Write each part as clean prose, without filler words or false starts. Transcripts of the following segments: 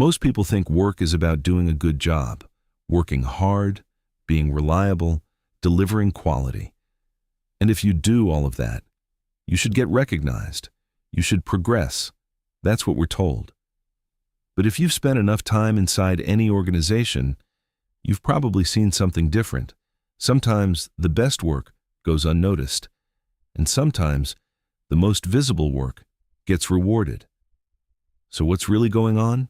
Most people think work is about doing a good job, working hard, being reliable, delivering quality. And if you do all of that, you should get recognized. You should progress. That's what we're told. But if you've spent enough time inside any organization, you've probably seen something different. Sometimes the best work goes unnoticed, and sometimes the most visible work gets rewarded. So what's really going on?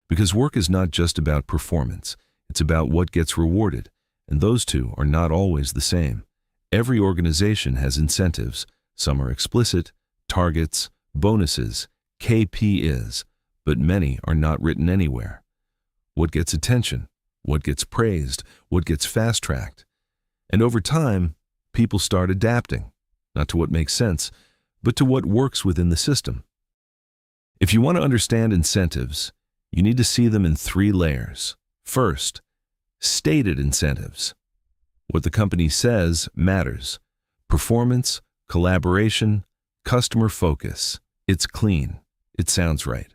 Because work is not just about performance, it's about what gets rewarded, and those two are not always the same. Every organization has incentives. Some are explicit, targets, bonuses, KPIs, but many are not written anywhere. What gets attention? What gets praised? What gets fast-tracked? And over time, people start adapting, not to what makes sense, but to what works within the system. If you want to understand incentives, you need to see them in 3 layers. First, stated incentives. What the company says matters. Performance, collaboration, customer focus. It's clean. It sounds right.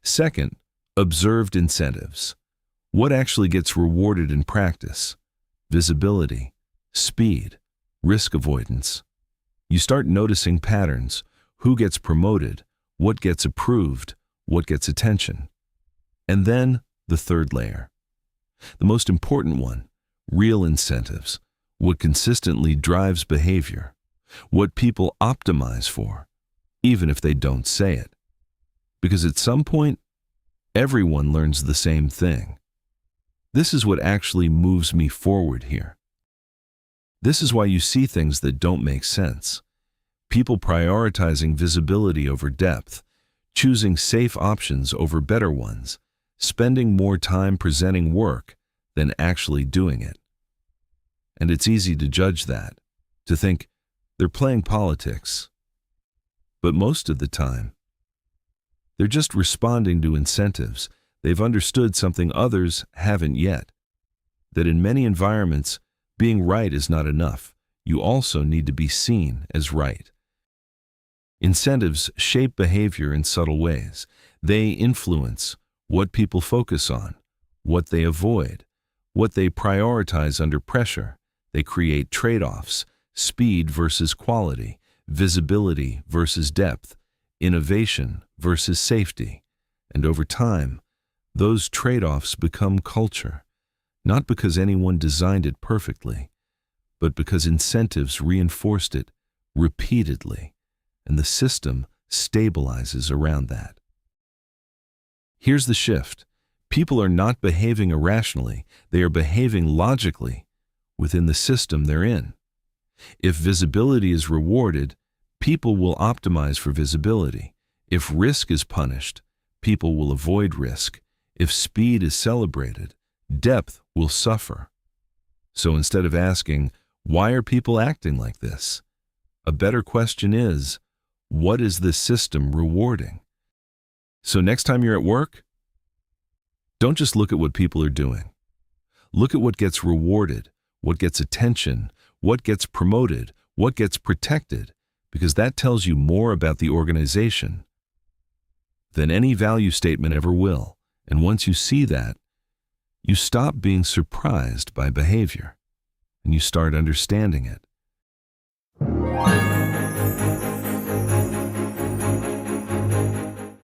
Second, observed incentives. What actually gets rewarded in practice? Visibility, speed, risk avoidance. You start noticing patterns. Who gets promoted? What gets approved? What gets attention? And then the third layer. The most important one, real incentives. What consistently drives behavior. What people optimize for, even if they don't say it. Because at some point, everyone learns the same thing. This is what actually moves me forward here. This is why you see things that don't make sense. People prioritizing visibility over depth, choosing safe options over better ones, spending more time presenting work than actually doing it. And it's easy to judge that, to think they're playing politics. But most of the time, they're just responding to incentives. They've understood something others haven't yet, that in many environments, being right is not enough. You also need to be seen as right. Incentives shape behavior in subtle ways. They influence what people focus on, what they avoid, what they prioritize under pressure. They create trade-offs, speed versus quality, visibility versus depth, innovation versus safety. And over time, those trade-offs become culture, not because anyone designed it perfectly, but because incentives reinforced it repeatedly, and the system stabilizes around that. Here's the shift. People are not behaving irrationally, they are behaving logically within the system they're in. If visibility is rewarded, people will optimize for visibility. If risk is punished, people will avoid risk. If speed is celebrated, depth will suffer. So instead of asking, why are people acting like this? A better question is, what is this system rewarding? So next time you're at work, don't just look at what people are doing. Look at what gets rewarded, what gets attention, what gets promoted, what gets protected, because that tells you more about the organization than any value statement ever will. And once you see that, you stop being surprised by behavior, and you start understanding it.